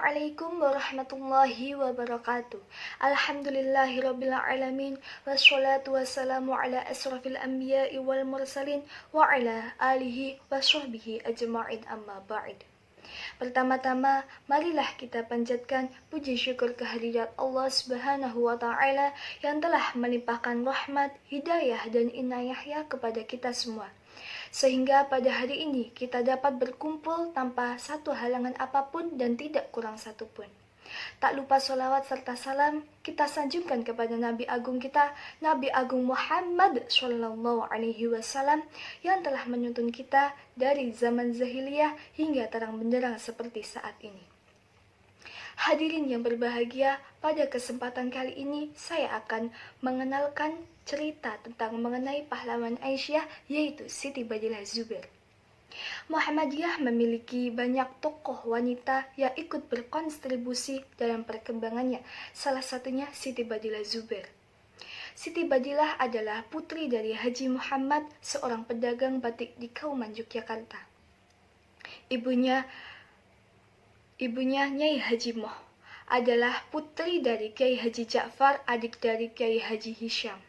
Assalamualaikum warahmatullahi wabarakatuh. Alhamdulillahirrabbilalamin. Wassalatu wassalamu ala asrafil anbiya'i wal mursalin wa ala alihi wa sahbihi ajma'in amma ba'id. Pertama-tama, marilah kita panjatkan puji syukur kehadirat Allah Subhanahu wa Ta'ala yang telah melimpahkan rahmat, hidayah, dan inayahnya kepada kita semua. Sehingga pada hari ini kita dapat berkumpul tanpa satu halangan apapun dan tidak kurang satupun. Tak lupa sholawat serta salam kita sanjungkan kepada Nabi Agung kita, Nabi Agung Muhammad Sallallahu Alaihi Wasallam yang telah menuntun kita dari zaman jahiliyah hingga terang benderang seperti saat ini. Hadirin yang berbahagia, pada kesempatan kali ini saya akan mengenalkan cerita tentang mengenai pahlawan Aisyah, yaitu Siti Badilah Zubair. Muhammadiyah memiliki banyak tokoh wanita yang ikut berkontribusi dalam perkembangannya, salah satunya Siti Badilah Zubair. Siti Badilah adalah putri dari Haji Muhammad, seorang pedagang batik di Kauman, Yogyakarta. Ibunya Nyai Haji Moh adalah putri dari Kiai Haji Ja'far, adik dari Kiai Haji Hisham.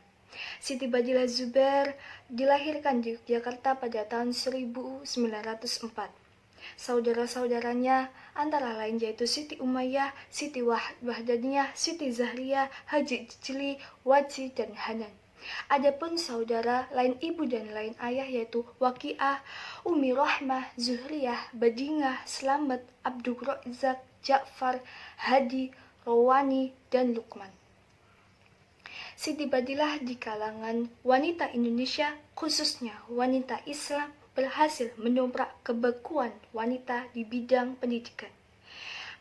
Siti Badilah Zubair dilahirkan di Yogyakarta pada tahun 1904. Saudara-saudaranya antara lain yaitu Siti Umayyah, Siti Wahdaniyah, Siti Zahriyah, Haji Jili, Waji, dan Hanan. Adapun saudara lain ibu dan lain ayah yaitu Waqiah, Umi Rahmah, Zuhriyah, Badingah, Slamet, Abdul Razak, Ja'far, Hadi, Rawani, dan Lukman. Siti Badilah di kalangan wanita Indonesia, khususnya wanita Islam, berhasil mendongkrak kebekuan wanita di bidang pendidikan.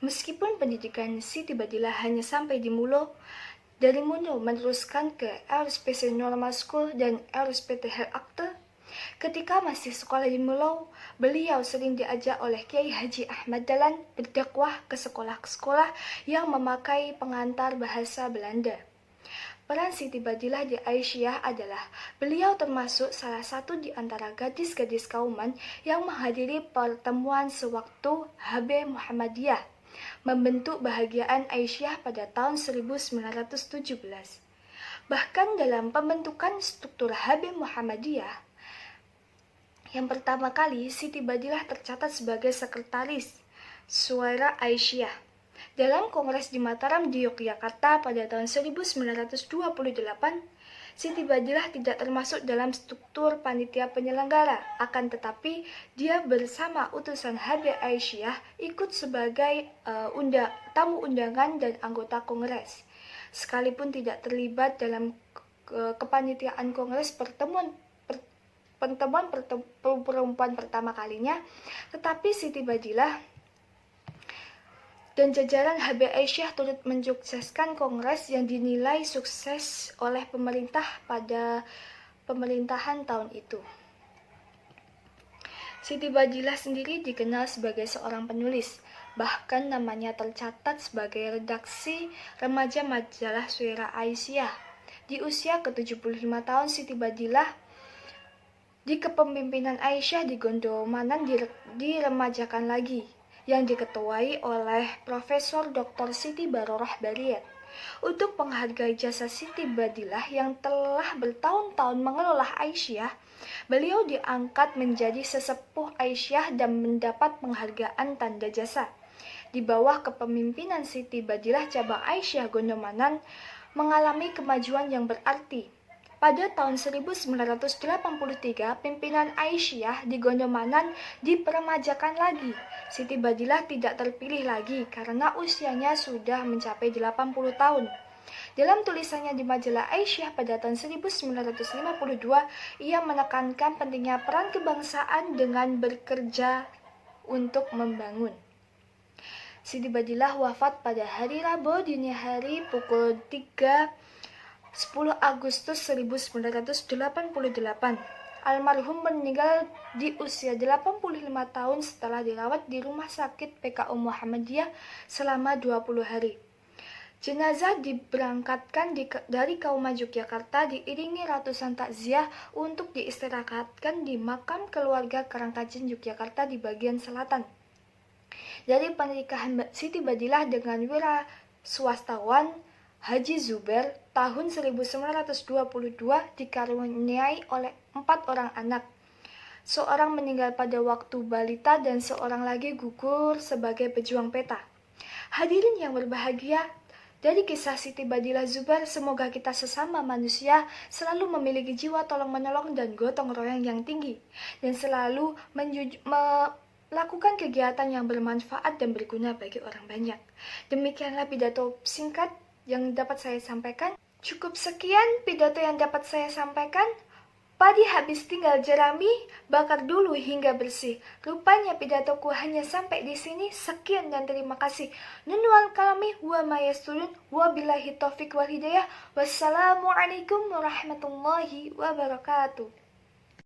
Meskipun pendidikan Siti Badilah hanya sampai di Mulo, dari Mulo meneruskan ke RSPC Normal School dan RSPT Health Acte. Ketika masih sekolah di Mulo, beliau sering diajak oleh Kiai Haji Ahmad Dahlan berdakwah ke sekolah-sekolah yang memakai pengantar bahasa Belanda. Peran Siti Badilah di Aisyah adalah beliau termasuk salah satu di antara gadis-gadis Kauman yang menghadiri pertemuan sewaktu HB Muhammadiyah membentuk Bahagiaan Aisyah pada tahun 1917. Bahkan dalam pembentukan struktur HB Muhammadiyah, yang pertama kali Siti Badilah tercatat sebagai sekretaris Suara Aisyah. Dalam kongres di Mataram di Yogyakarta pada tahun 1928, Siti Badilah tidak termasuk dalam struktur panitia penyelenggara, akan tetapi dia bersama utusan HB Aisyah ikut sebagai tamu undangan dan anggota kongres. Sekalipun tidak terlibat dalam kepanitiaan kongres pertemuan perempuan pertama kalinya, tetapi Siti Badilah dan jajaran HB Aisyah turut mensukseskan kongres yang dinilai sukses oleh pemerintah pada pemerintahan tahun itu. Siti Badilah sendiri dikenal sebagai seorang penulis, bahkan namanya tercatat sebagai redaksi remaja majalah Suara Aisyah. Di usia ke-75 tahun, Siti Badilah di kepemimpinan Aisyah di Gondomanan diremajakan lagi, yang diketuai oleh Profesor Dr. Siti Baroroh Bariyat. Untuk menghargai jasa Siti Badilah yang telah bertahun-tahun mengelola Aisyah, beliau diangkat menjadi sesepuh Aisyah dan mendapat penghargaan tanda jasa. Di bawah kepemimpinan Siti Badilah, cabang Aisyah Gondomanan mengalami kemajuan yang berarti. Pada tahun 1983, pimpinan Aisyah di Gondomanan diperemajakan lagi. Siti Badilah tidak terpilih lagi karena usianya sudah mencapai 80 tahun. Dalam tulisannya di majalah Aisyah pada tahun 1952, ia menekankan pentingnya peran kebangsaan dengan bekerja untuk membangun. Siti Badilah wafat pada hari Rabu dini hari pukul 10 Agustus 1988. Almarhum meninggal di usia 85 tahun setelah dirawat di Rumah Sakit PKU Muhammadiyah selama 20 hari. Jenazah diberangkatkan dari Kauman Yogyakarta diiringi ratusan takziah untuk diistirahatkan di makam keluarga Karangkajen Yogyakarta di bagian selatan. Dari pernikahan Siti Badilah dengan wira swastawan Haji Zuber tahun 1922 dikaruniai oleh 4 orang anak. Seorang meninggal pada waktu balita dan seorang lagi gugur sebagai pejuang peta. Hadirin yang berbahagia, dari kisah Siti Badilah Zuber, semoga kita sesama manusia selalu memiliki jiwa tolong-menolong dan gotong royong yang tinggi, dan selalu melakukan kegiatan yang bermanfaat dan berguna bagi orang banyak. Demikianlah pidato singkat yang dapat saya sampaikan. Cukup sekian pidato yang dapat saya sampaikan. Padi habis tinggal jerami, bakar dulu hingga bersih. Rupanya pidatoku hanya sampai di sini. Sekian dan terima kasih. Nunwal kalami wa mayasturun wa billahi taufiq wal hidayah. Wassalamualaikum warahmatullahi wabarakatuh.